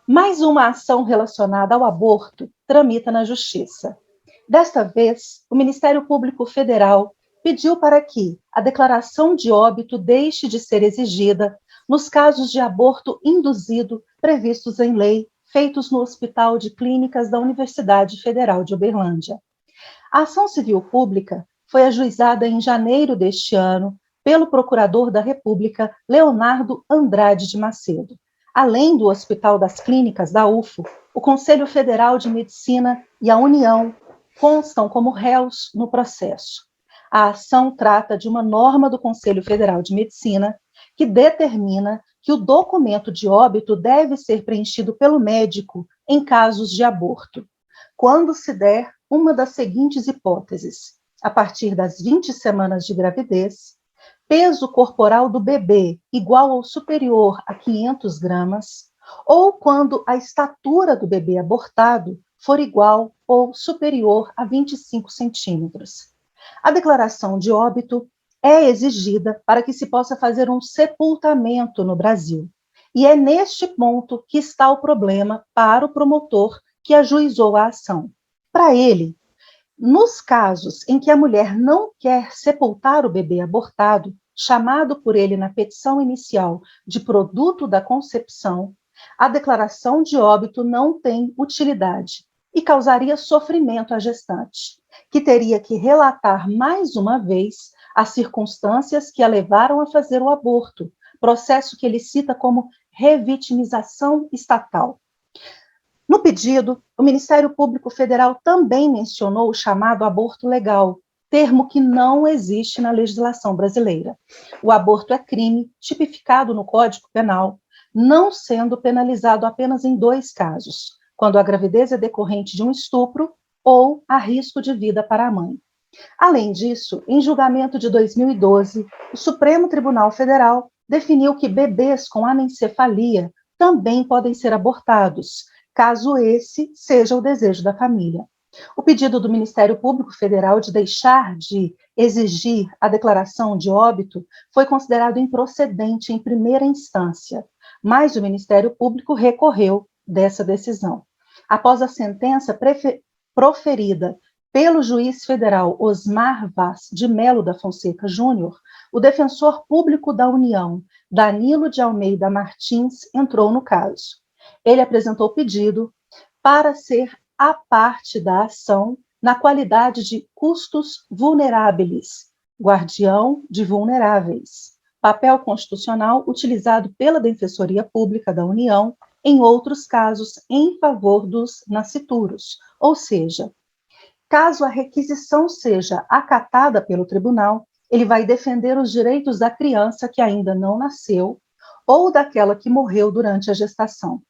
Mais uma ação relacionada ao aborto tramita na Justiça. Desta vez, o Ministério Público Federal pediu para que a declaração de óbito deixe de ser exigida nos casos de aborto induzido previstos em lei, feitos no Hospital de Clínicas da Universidade Federal de Uberlândia. A ação civil pública foi ajuizada em janeiro deste ano pelo Procurador da República, Leonardo Andrade de Macedo. Além do Hospital das Clínicas da UFO, o Conselho Federal de Medicina e a União constam como réus no processo. A ação trata de uma norma do Conselho Federal de Medicina que determina que o documento de óbito deve ser preenchido pelo médico em casos de aborto, quando se der uma das seguintes hipóteses: a partir das 20 semanas de gravidez, peso corporal do bebê igual ou superior a 500 gramas, ou quando a estatura do bebê abortado for igual ou superior a 25 centímetros. A declaração de óbito é exigida para que se possa fazer um sepultamento no Brasil. E é neste ponto que está o problema para o promotor que ajuizou a ação. Para ele, nos casos em que a mulher não quer sepultar o bebê abortado, chamado por ele na petição inicial de produto da concepção, a declaração de óbito não tem utilidade e causaria sofrimento à gestante, que teria que relatar mais uma vez as circunstâncias que a levaram a fazer o aborto, processo que ele cita como revitimização estatal. No pedido, o Ministério Público Federal também mencionou o chamado aborto legal, termo que não existe na legislação brasileira. O aborto é crime tipificado no Código Penal, não sendo penalizado apenas em 2 casos: quando a gravidez é decorrente de um estupro ou há risco de vida para a mãe. Além disso, em julgamento de 2012, o Supremo Tribunal Federal definiu que bebês com anencefalia também podem ser abortados, caso esse seja o desejo da família. O pedido do Ministério Público Federal de deixar de exigir a declaração de óbito foi considerado improcedente em primeira instância, mas o Ministério Público recorreu dessa decisão. Após a sentença proferida pelo juiz federal Osmar Vaz de Melo da Fonseca Júnior, o defensor público da União, Danilo de Almeida Martins, entrou no caso. Ele apresentou pedido para ser a parte da ação na qualidade de custos vulneráveis, guardião de vulneráveis, papel constitucional utilizado pela Defensoria Pública da União em outros casos em favor dos nascituros, ou seja, caso a requisição seja acatada pelo tribunal, ele vai defender os direitos da criança que ainda não nasceu ou daquela que morreu durante a gestação.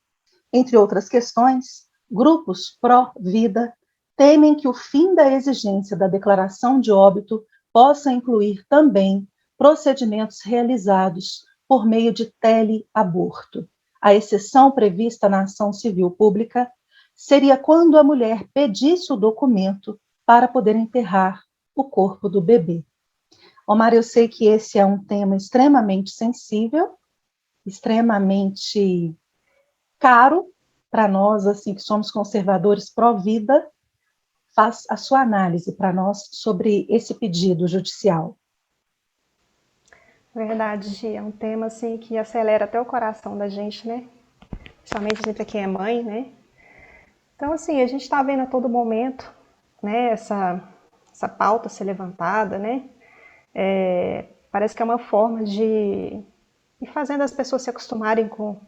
Entre outras questões, grupos pró-vida temem que o fim da exigência da declaração de óbito possa incluir também procedimentos realizados por meio de teleaborto. A exceção prevista na ação civil pública seria quando a mulher pedisse o documento para poder enterrar o corpo do bebê. Omar, eu sei que esse é um tema extremamente sensível, extremamente caro para nós, assim, que somos conservadores pró-vida. Faz a sua análise para nós sobre esse pedido judicial. Verdade, Gi, é um tema assim que acelera até o coração da gente, né? Principalmente a gente quem é mãe, né? Então, assim, a gente está vendo a todo momento, né, essa pauta ser levantada, né? Parece que é uma forma de ir fazendo as pessoas se acostumarem com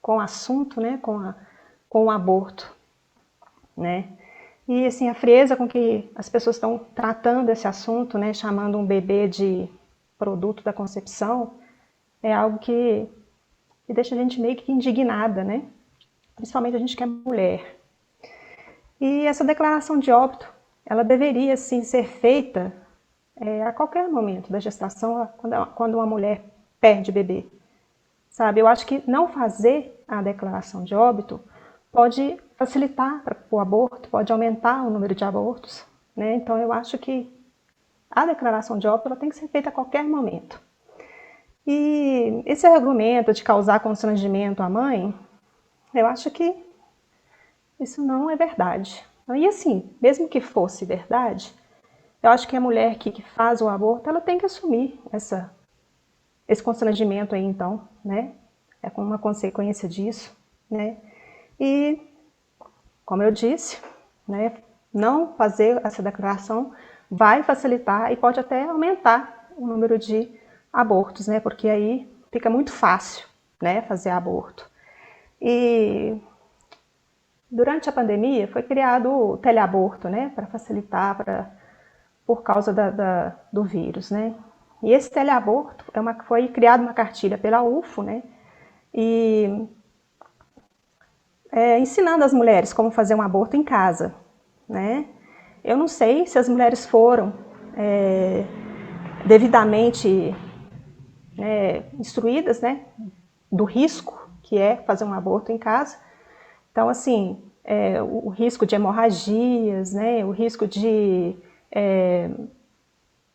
o assunto, né? Com o aborto, né? E, assim, a frieza com que as pessoas estão tratando esse assunto, né? Chamando um bebê de produto da concepção, é algo que deixa a gente meio que indignada, né? Principalmente a gente que é mulher. E essa declaração de óbito, ela deveria sim ser feita a qualquer momento da gestação, quando uma mulher perde bebê. Sabe, eu acho que não fazer a declaração de óbito pode facilitar o aborto, pode aumentar o número de abortos, né? Então eu acho que a declaração de óbito ela tem que ser feita a qualquer momento. E esse argumento de causar constrangimento à mãe, Eu acho que isso não é verdade. E assim, mesmo que fosse verdade, eu acho que a mulher que faz o aborto, ela tem que assumir esse constrangimento aí, então, né? É como uma consequência disso, né? E, como eu disse, né, não fazer essa declaração vai facilitar e pode até aumentar o número de abortos, né? Porque aí fica muito fácil, né, fazer aborto. E durante a pandemia foi criado o teleaborto, né, para facilitar, por causa do vírus, né? E esse teleaborto foi criado uma cartilha pela UFO, né? E ensinando as mulheres como fazer um aborto em casa, né? Eu não sei se as mulheres foram devidamente instruídas, né, do risco que é fazer um aborto em casa. Então, assim, o risco de hemorragias, né, o risco de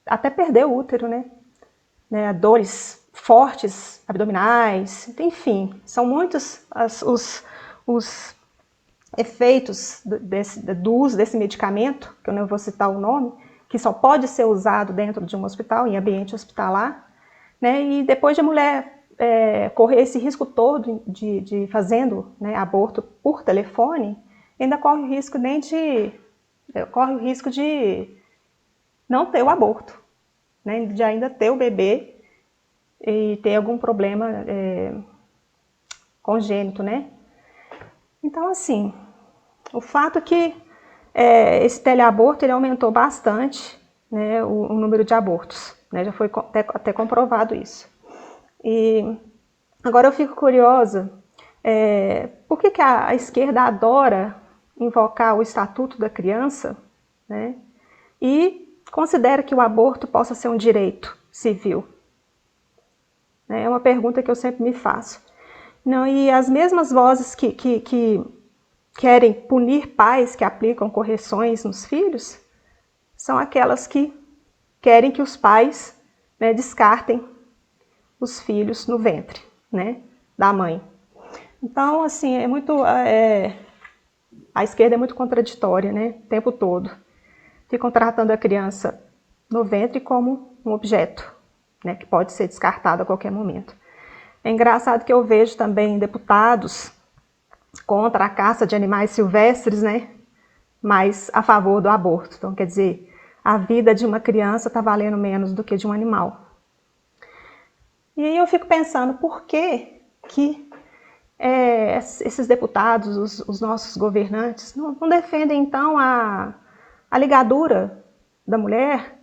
até perder o útero, né, dores fortes abdominais, enfim, são muitos os efeitos do uso desse medicamento, que eu não vou citar o nome, que só pode ser usado dentro de um hospital, em ambiente hospitalar, né? E depois de a mulher correr esse risco todo de fazendo, né, aborto por telefone, ainda corre o risco de não ter o aborto, né? De ainda ter o bebê e ter algum problema congênito, né? Então, assim, o fato é que esse teleaborto ele aumentou bastante, né, o número de abortos, né? Já foi até comprovado isso. E agora eu fico curiosa, por que a esquerda adora invocar o Estatuto da Criança, né, e considera que o aborto possa ser um direito civil? É uma pergunta que eu sempre me faço. Não, e as mesmas vozes que querem punir pais que aplicam correções nos filhos são aquelas que querem que os pais, né, descartem os filhos no ventre, né, da mãe. Então, assim, a esquerda é muito contraditória, né, o tempo todo. Ficam tratando a criança no ventre como um objeto, né, que pode ser descartado a qualquer momento. É engraçado que eu vejo também deputados contra a caça de animais silvestres, né, mas a favor do aborto. Então, quer dizer, a vida de uma criança está valendo menos do que de um animal. E aí eu fico pensando, por que esses deputados, os nossos governantes, não defendem, então, a ligadura da mulher,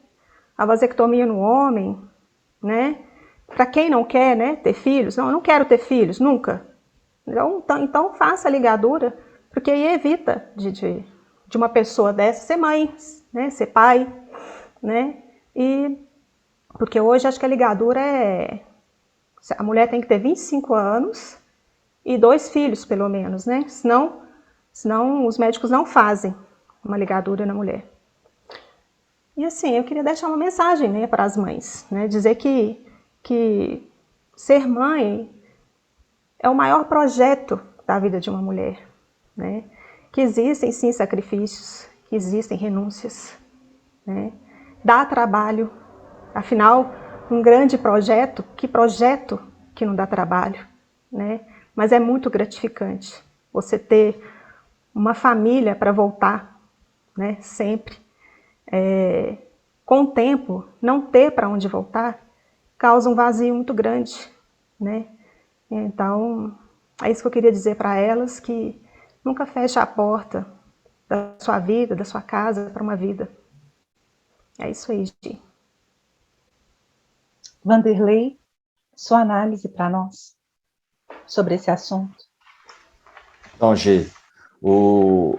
a vasectomia no homem, né? Para quem não quer, né, ter filhos, não, eu não quero ter filhos, nunca. Então faça a ligadura, porque aí evita de uma pessoa dessa ser mãe, né, ser pai, né? E porque hoje acho que a ligadura a mulher tem que ter 25 anos e 2 filhos, pelo menos, né? Senão os médicos não fazem uma ligadura na mulher. E assim, eu queria deixar uma mensagem, né, para as mães, né? Dizer que ser mãe é o maior projeto da vida de uma mulher, né? Que existem sim sacrifícios, que existem renúncias, né? Dá trabalho, afinal, um grande projeto, que projeto que não dá trabalho, né? Mas é muito gratificante você ter uma família para voltar, né? Sempre. Com o tempo, não ter para onde voltar causa um vazio muito grande, né? Então, é isso que eu queria dizer para elas, que nunca feche a porta da sua vida, da sua casa, para uma vida. É isso aí, Gi. Vanderlei, sua análise para nós sobre esse assunto. Então, Gi, o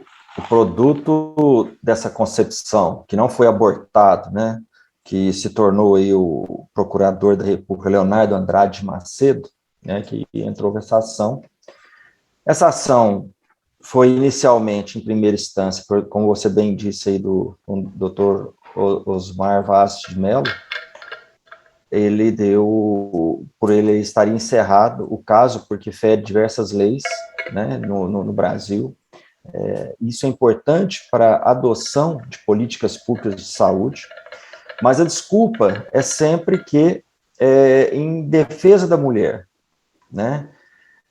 produto dessa concepção, que não foi abortado, né, que se tornou aí o procurador da República, Leonardo Andrade Macedo, né, que entrou nessa ação. Essa ação foi inicialmente, em primeira instância, como você bem disse aí, do Dr. Osmar Vaz de Mello, ele deu, por ele estaria encerrado o caso, porque fere diversas leis, né, no Brasil. Isso é importante para a adoção de políticas públicas de saúde, mas a desculpa é sempre que em defesa da mulher, né?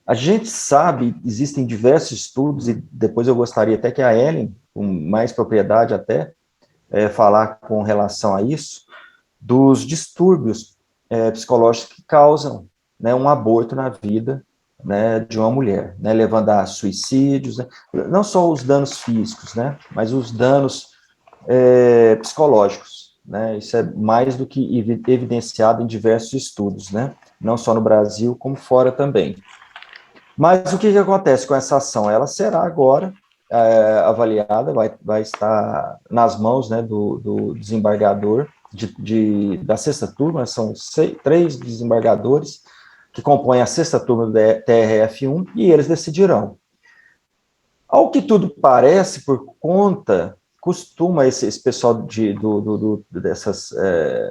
A gente sabe, existem diversos estudos, e depois eu gostaria até que a Ellen, com mais propriedade até, falar com relação a isso, dos distúrbios psicológicos que causam, né, um aborto na vida, né, de uma mulher, né, levando a suicídios, né, não só os danos físicos, né, mas os danos psicológicos, né, isso é mais do que evidenciado em diversos estudos, né, não só no Brasil, como fora também. Mas o que acontece com essa ação? Ela será agora avaliada, vai estar nas mãos, né, do desembargador da sexta turma, são 3 desembargadores que compõem a sexta turma do TRF1, e eles decidirão. Ao que tudo parece, por conta, costuma esse pessoal dessas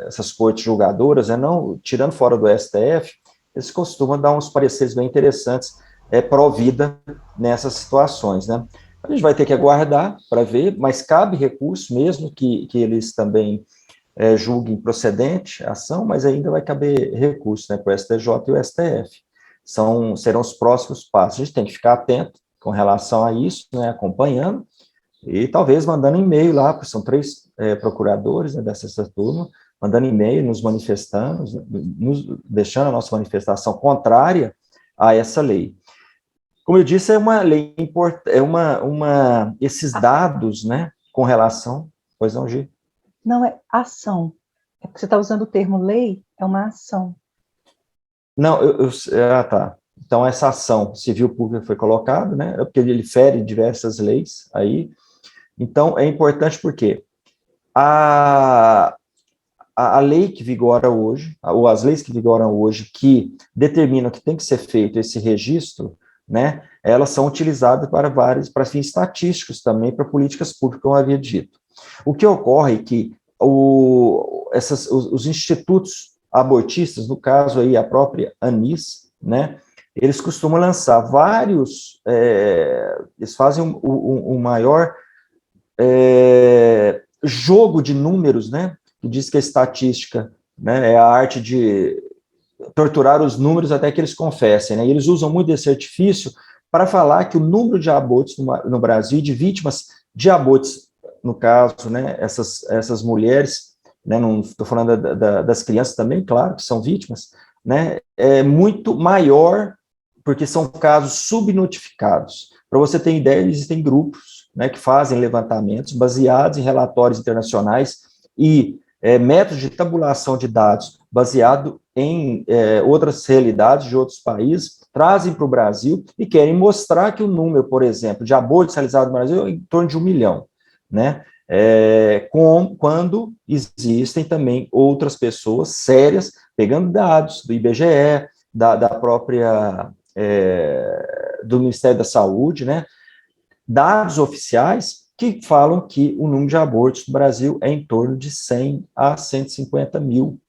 essas cortes julgadoras, não, tirando fora do STF, eles costumam dar uns pareceres bem interessantes pró-vida nessas situações, né? A gente vai ter que aguardar para ver, mas cabe recurso, mesmo que eles também julguem procedente a ação, mas ainda vai caber recurso, né, para o STJ e o STF. Serão os próximos passos. A gente tem que ficar atento com relação a isso, né, acompanhando, e talvez mandando e-mail lá, porque são 3 procuradores, né, dessa turma, mandando e-mail, nos manifestando, deixando a nossa manifestação contrária a essa lei. Como eu disse, é uma lei importante, esses dados, né, com relação... Pois não, Gi? Não é ação. É porque você está usando o termo lei, é uma ação. Não, tá. Então, essa ação civil pública foi colocada, né, porque ele fere diversas leis aí. Então, é importante porque a lei que vigora hoje, ou as leis que vigoram hoje, que determinam que tem que ser feito esse registro, né, elas são utilizadas para fins estatísticos também, para políticas públicas, como eu havia dito. O que ocorre é que os institutos abortistas, no caso aí a própria Anis, né, eles costumam lançar vários, eles fazem um maior jogo de números, né, que diz que a estatística, né, é a arte de torturar os números até que eles confessem, né, e eles usam muito esse artifício para falar que o número de abortos no Brasil, de vítimas de abortos, no caso, né, essas mulheres, né, não estou falando das crianças também, claro, que são vítimas, né, é muito maior, porque são casos subnotificados. Para você ter ideia, existem grupos, né, que fazem levantamentos baseados em relatórios internacionais e métodos de tabulação de dados baseado em outras realidades de outros países, trazem para o Brasil e querem mostrar que o número, por exemplo, de abortos realizados no Brasil é em torno de 1 milhão, né? Quando existem também outras pessoas sérias, pegando dados do IBGE, da própria, do Ministério da Saúde, né? Dados oficiais que falam que o número de abortos no Brasil é em torno de 100 a 150 mil,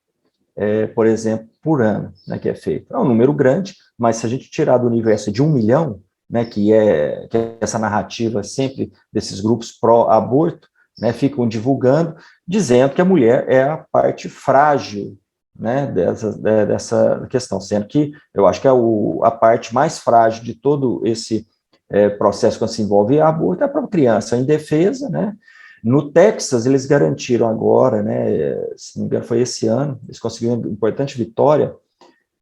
por exemplo, por ano, né, que é feito. É um número grande, mas se a gente tirar do universo de 1 milhão, né, que é essa narrativa sempre desses grupos pró-aborto, né, ficam divulgando, dizendo que a mulher é a parte frágil, né, dessa questão, sendo que eu acho que a parte mais frágil de todo esse processo quando se envolve aborto é a própria criança indefesa, né. No Texas, eles garantiram agora, né, se não me engano foi esse ano, eles conseguiram uma importante vitória,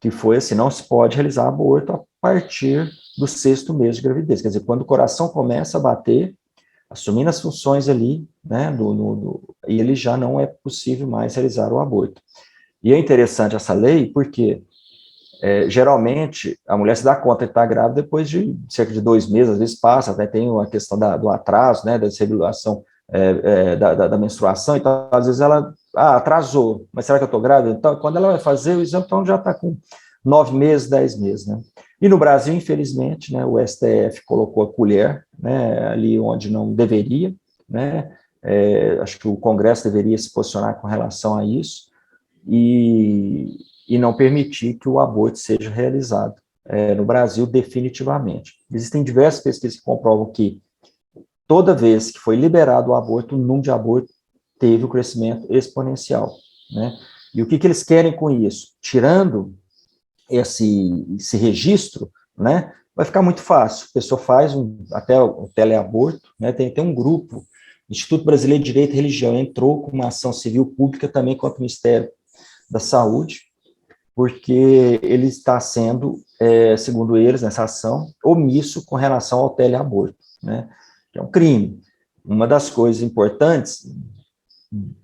que foi assim, não se pode realizar aborto a partir do 6º mês de gravidez, quer dizer, quando o coração começa a bater, assumindo as funções ali, né, e ele já não é possível mais realizar o aborto. E é interessante essa lei, porque geralmente a mulher se dá conta que está grávida depois de cerca de 2 meses, às vezes passa, até tem a questão do atraso, né, da desregulação da menstruação, então às vezes ela atrasou, mas será que eu estou grávida? Então, quando ela vai fazer o exame, então já está com 9 meses, 10 meses, né? E no Brasil, infelizmente, né, o STF colocou a colher, né, ali onde não deveria, né, acho que o Congresso deveria se posicionar com relação a isso, e não permitir que o aborto seja realizado no Brasil definitivamente. Existem diversas pesquisas que comprovam que toda vez que foi liberado o aborto, o número de aborto teve um crescimento exponencial, né? E o que eles querem com isso? Tirando esse registro, né, vai ficar muito fácil. A pessoa faz até o teleaborto, né, tem um grupo, Instituto Brasileiro de Direito e Religião, entrou com uma ação civil pública também contra o Ministério da Saúde, porque ele está sendo, segundo eles, nessa ação, omisso com relação ao teleaborto, né, que é um crime. Uma das coisas importantes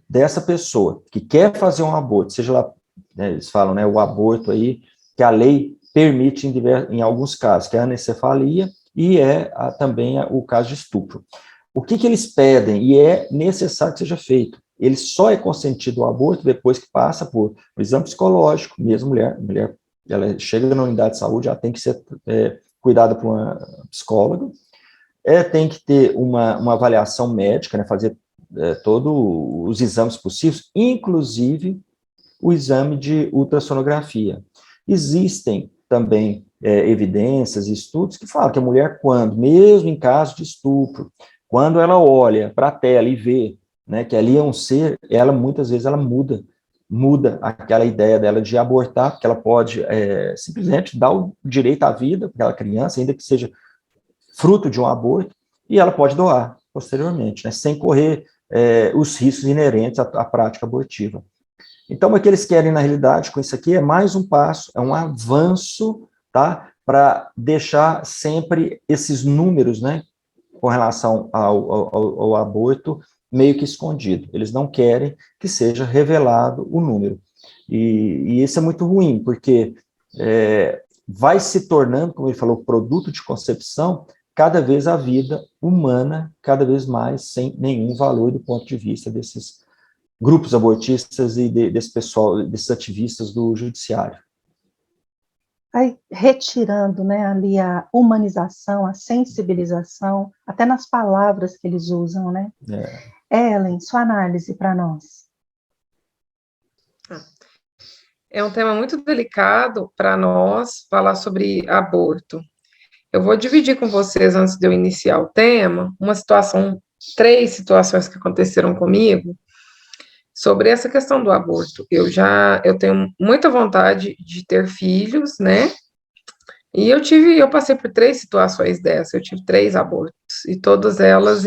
dessa pessoa que quer fazer um aborto, seja lá, né, eles falam, né, o aborto aí, que a lei permite em alguns casos, que é a anencefalia e também o caso de estupro. O que eles pedem, e é necessário que seja feito, ele só é consentido o aborto depois que passa por um exame psicológico, mesmo mulher ela chega na unidade de saúde, ela tem que ser cuidada por uma psicóloga, tem que ter uma avaliação médica, né, fazer todos os exames possíveis, inclusive o exame de ultrassonografia. Existem também evidências e estudos que falam que a mulher, mesmo em caso de estupro, quando ela olha para a tela e vê, né, que ali é um ser, ela muitas vezes ela muda aquela ideia dela de abortar, porque ela pode simplesmente dar o direito à vida para aquela criança, ainda que seja fruto de um aborto, e ela pode doar posteriormente, né, sem correr os riscos inerentes à prática abortiva. Então, o que eles querem, na realidade, com isso aqui, é mais um passo, é um avanço, tá, para deixar sempre esses números, né, com relação ao aborto, meio que escondido. Eles não querem que seja revelado o número. E isso é muito ruim, porque vai se tornando, como ele falou, produto de concepção, cada vez a vida humana, cada vez mais sem nenhum valor do ponto de vista desses grupos abortistas e desse pessoal, desses ativistas do judiciário. Aí, retirando, né, ali a humanização, a sensibilização, até nas palavras que eles usam, né? Ellen, sua análise para nós. É um tema muito delicado para nós falar sobre aborto. Eu vou dividir com vocês, antes de eu iniciar o tema, três situações que aconteceram comigo sobre essa questão do aborto. Eu tenho muita vontade de ter filhos, né? E eu passei por 3 situações dessas, eu tive 3 abortos, e todas elas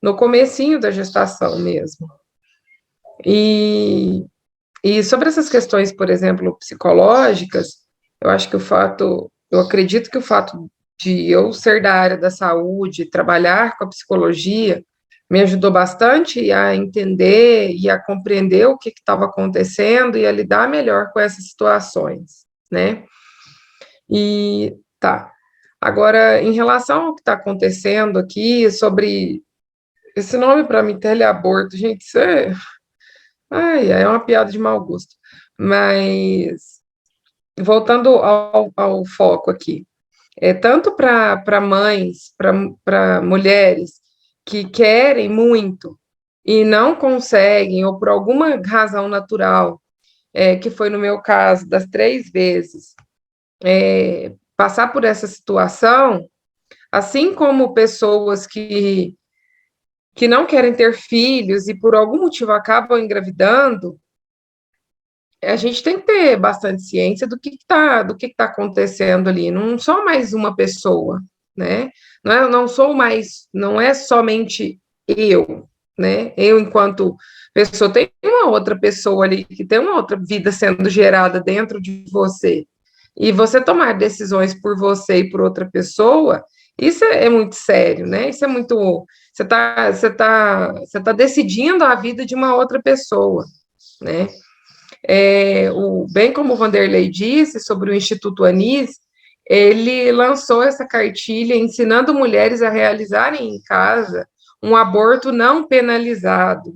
no comecinho da gestação mesmo. E sobre essas questões, por exemplo, psicológicas, eu acredito que o fato de eu ser da área da saúde, trabalhar com a psicologia, me ajudou bastante a entender e a compreender o que estava acontecendo e a lidar melhor com essas situações, né? E tá. Agora, em relação ao que está acontecendo aqui, sobre esse nome para mim, teleaborto, gente, isso é uma piada de mau gosto. Mas, voltando ao foco aqui, tanto para mães, para mulheres que querem muito e não conseguem, ou por alguma razão natural, que foi no meu caso, das 3 vezes, passar por essa situação, assim como pessoas que não querem ter filhos e por algum motivo acabam engravidando, a gente tem que ter bastante ciência do que está acontecendo ali. Não sou mais uma pessoa, né? Não é somente eu, né? Eu, enquanto pessoa, tem uma outra pessoa ali que tem uma outra vida sendo gerada dentro de você. E você tomar decisões por você e por outra pessoa, isso é muito sério, né? Isso é muito. Você tá decidindo a vida de uma outra pessoa, né? Bem como o Vanderlei disse sobre o Instituto Anis, ele lançou essa cartilha ensinando mulheres a realizarem em casa um aborto não penalizado,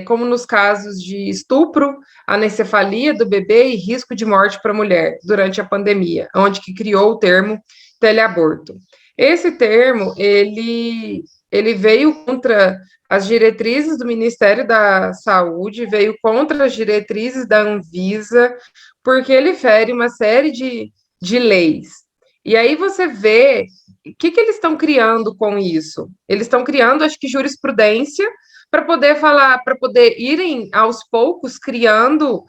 como nos casos de estupro, anencefalia do bebê e risco de morte para a mulher durante a pandemia, onde que criou o termo teleaborto. Esse termo, ele veio contra as diretrizes do Ministério da Saúde, veio contra as diretrizes da Anvisa, porque ele fere uma série de leis. E aí você vê o que eles estão criando com isso. Eles estão criando, acho que, jurisprudência para poder falar, para poder irem aos poucos criando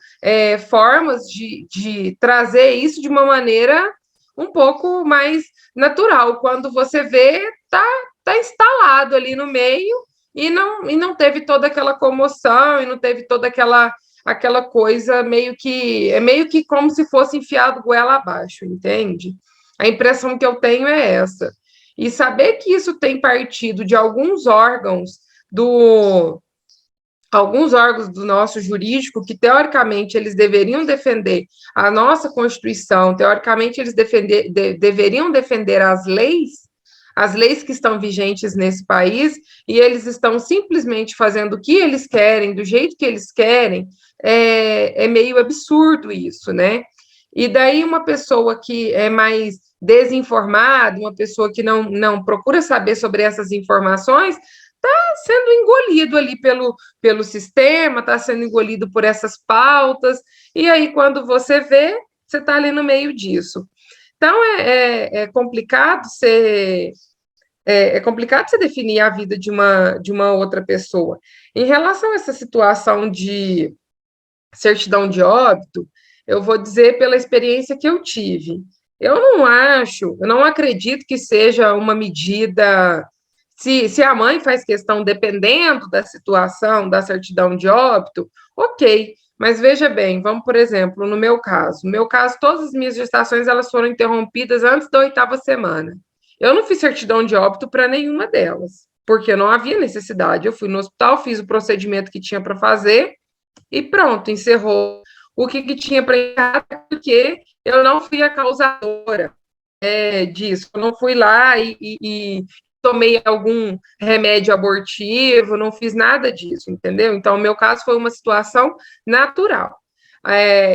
formas de trazer isso de uma maneira um pouco mais natural. Quando você vê, tá instalado ali no meio e não teve toda aquela comoção e não teve toda aquela coisa meio que como se fosse enfiado goela abaixo, entende? A impressão que eu tenho é essa. E saber que isso tem partido de alguns órgãos do nosso jurídico que, teoricamente, eles deveriam defender a nossa Constituição, teoricamente, eles deveriam defender as leis que estão vigentes nesse país, e eles estão simplesmente fazendo o que eles querem, do jeito que eles querem, é meio absurdo isso, né? E daí uma pessoa que é mais desinformada, uma pessoa que não procura saber sobre essas informações, está sendo engolido ali pelo sistema, está sendo engolido por essas pautas, e aí quando você vê, você está ali no meio disso. Então, é complicado você definir a vida de uma outra pessoa. Em relação a essa situação de certidão de óbito, eu vou dizer pela experiência que eu tive. Eu não acredito que seja uma medida. Se a mãe faz questão, dependendo da situação, da certidão de óbito, ok. Mas veja bem, vamos, por exemplo, no meu caso. No meu caso, todas as minhas gestações elas foram interrompidas antes da 8ª semana. Eu não fiz certidão de óbito para nenhuma delas, porque não havia necessidade. Eu fui no hospital, fiz o procedimento que tinha para fazer e pronto, encerrou o que tinha para encerrar, porque eu não fui a causadora disso. Eu não fui lá e tomei algum remédio abortivo, não fiz nada disso, entendeu? Então, o meu caso foi uma situação natural.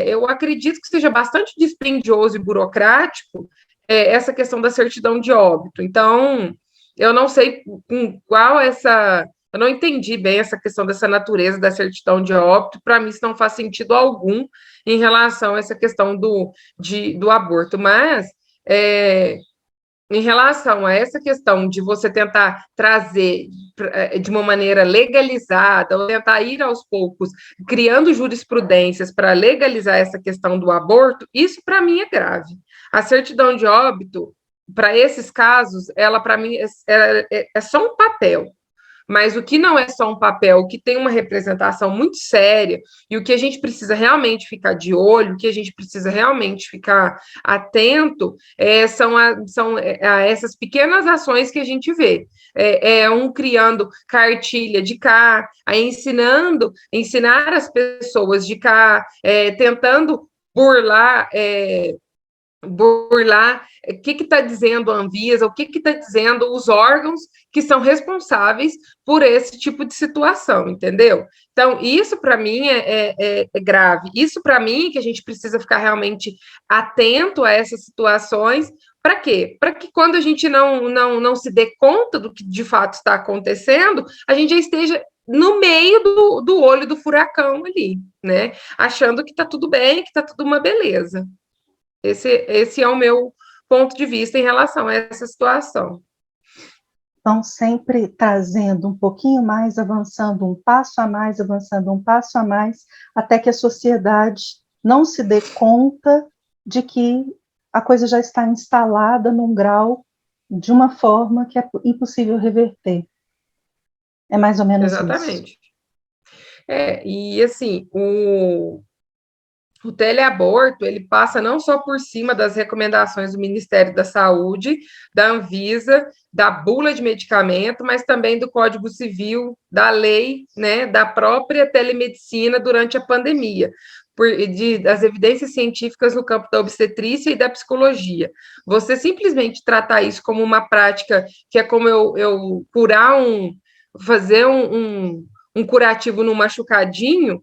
Eu acredito que seja bastante dispendioso e burocrático essa questão da certidão de óbito. Então, eu não sei qual eu não entendi bem essa questão dessa natureza da certidão de óbito. Para mim, isso não faz sentido algum em relação a essa questão do aborto. Mas, em relação a essa questão de você tentar trazer de uma maneira legalizada, ou tentar ir aos poucos, criando jurisprudências para legalizar essa questão do aborto, isso para mim é grave. A certidão de óbito, para esses casos, ela para mim é só um papel. Mas o que não é só um papel, o que tem uma representação muito séria, e o que a gente precisa realmente ficar de olho, o que a gente precisa realmente ficar atento, são essas pequenas ações que a gente vê. Criando cartilha de cá, ensinar as pessoas de cá, tentando burlar o que está dizendo a Anvisa, o que está dizendo os órgãos que são responsáveis por esse tipo de situação, entendeu? Então, isso para mim é grave. Isso para mim que a gente precisa ficar realmente atento a essas situações. Para quê? Para que quando a gente não se dê conta do que de fato está acontecendo, a gente já esteja no meio do olho do furacão ali, né? Achando que está tudo bem, que está tudo uma beleza. Esse é o meu ponto de vista em relação a essa situação. Então, sempre trazendo um pouquinho mais, avançando um passo a mais, avançando um passo a mais, até que a sociedade não se dê conta de que a coisa já está instalada num grau de uma forma que é impossível reverter. É mais ou menos isso. Exatamente. E assim, o teleaborto, ele passa não só por cima das recomendações do Ministério da Saúde, da Anvisa, da bula de medicamento, mas também do Código Civil, da lei, né, da própria telemedicina durante a pandemia, das evidências científicas no campo da obstetrícia e da psicologia. Você simplesmente tratar isso como uma prática que é como eu fazer um curativo no machucadinho,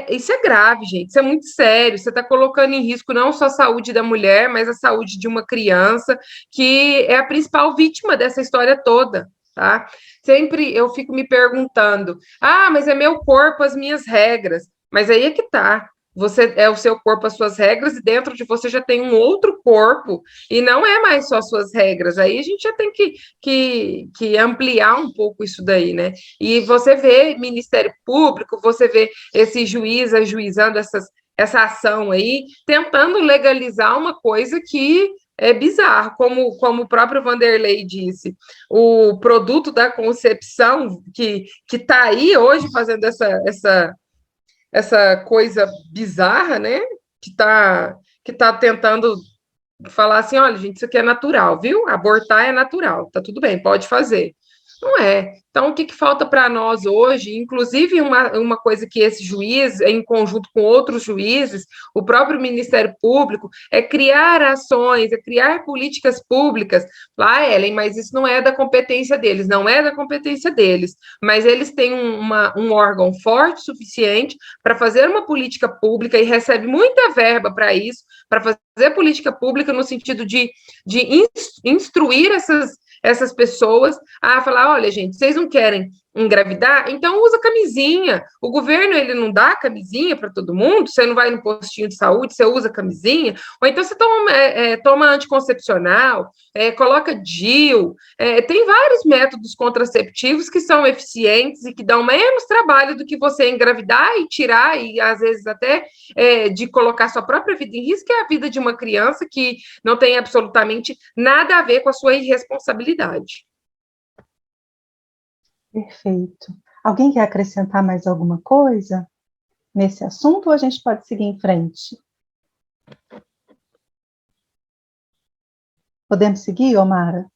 isso é grave, gente, isso é muito sério, você está colocando em risco não só a saúde da mulher, mas a saúde de uma criança, que é a principal vítima dessa história toda. tá? Sempre eu fico me perguntando, mas é meu corpo, as minhas regras. Mas aí é que tá. Você é o seu corpo, as suas regras, e dentro de você já tem um outro corpo, e não é mais só suas regras. Aí a gente já tem que ampliar um pouco isso daí, né? E você vê Ministério Público, você vê esse juiz ajuizando essa ação aí, tentando legalizar uma coisa que é bizarro, como o próprio Vanderlei disse, o produto da concepção que está aí hoje fazendo essa coisa bizarra, né? Que tá tentando falar assim, olha, gente, isso aqui é natural, viu? Abortar é natural, tá tudo bem, pode fazer. Não é. Então, o que falta para nós hoje, inclusive uma coisa que esse juiz, em conjunto com outros juízes, o próprio Ministério Público, é criar ações, é criar políticas públicas. Lá, Ellen, mas isso não é da competência deles, não é da competência deles, mas eles têm um órgão forte o suficiente para fazer uma política pública e recebe muita verba para isso, para fazer política pública no sentido de instruir essas pessoas a falar, olha, gente, vocês não querem engravidar? Então usa camisinha. O governo, ele não dá camisinha para todo mundo? Você não vai no postinho de saúde, você usa camisinha? Ou então você toma anticoncepcional, coloca DIU. Tem vários métodos contraceptivos que são eficientes e que dão menos trabalho do que você engravidar e tirar, e às vezes até de colocar sua própria vida em risco, que é a vida de uma criança que não tem absolutamente nada a ver com a sua irresponsabilidade. Perfeito. Alguém quer acrescentar mais alguma coisa nesse assunto ou a gente pode seguir em frente? Podemos seguir, Omara?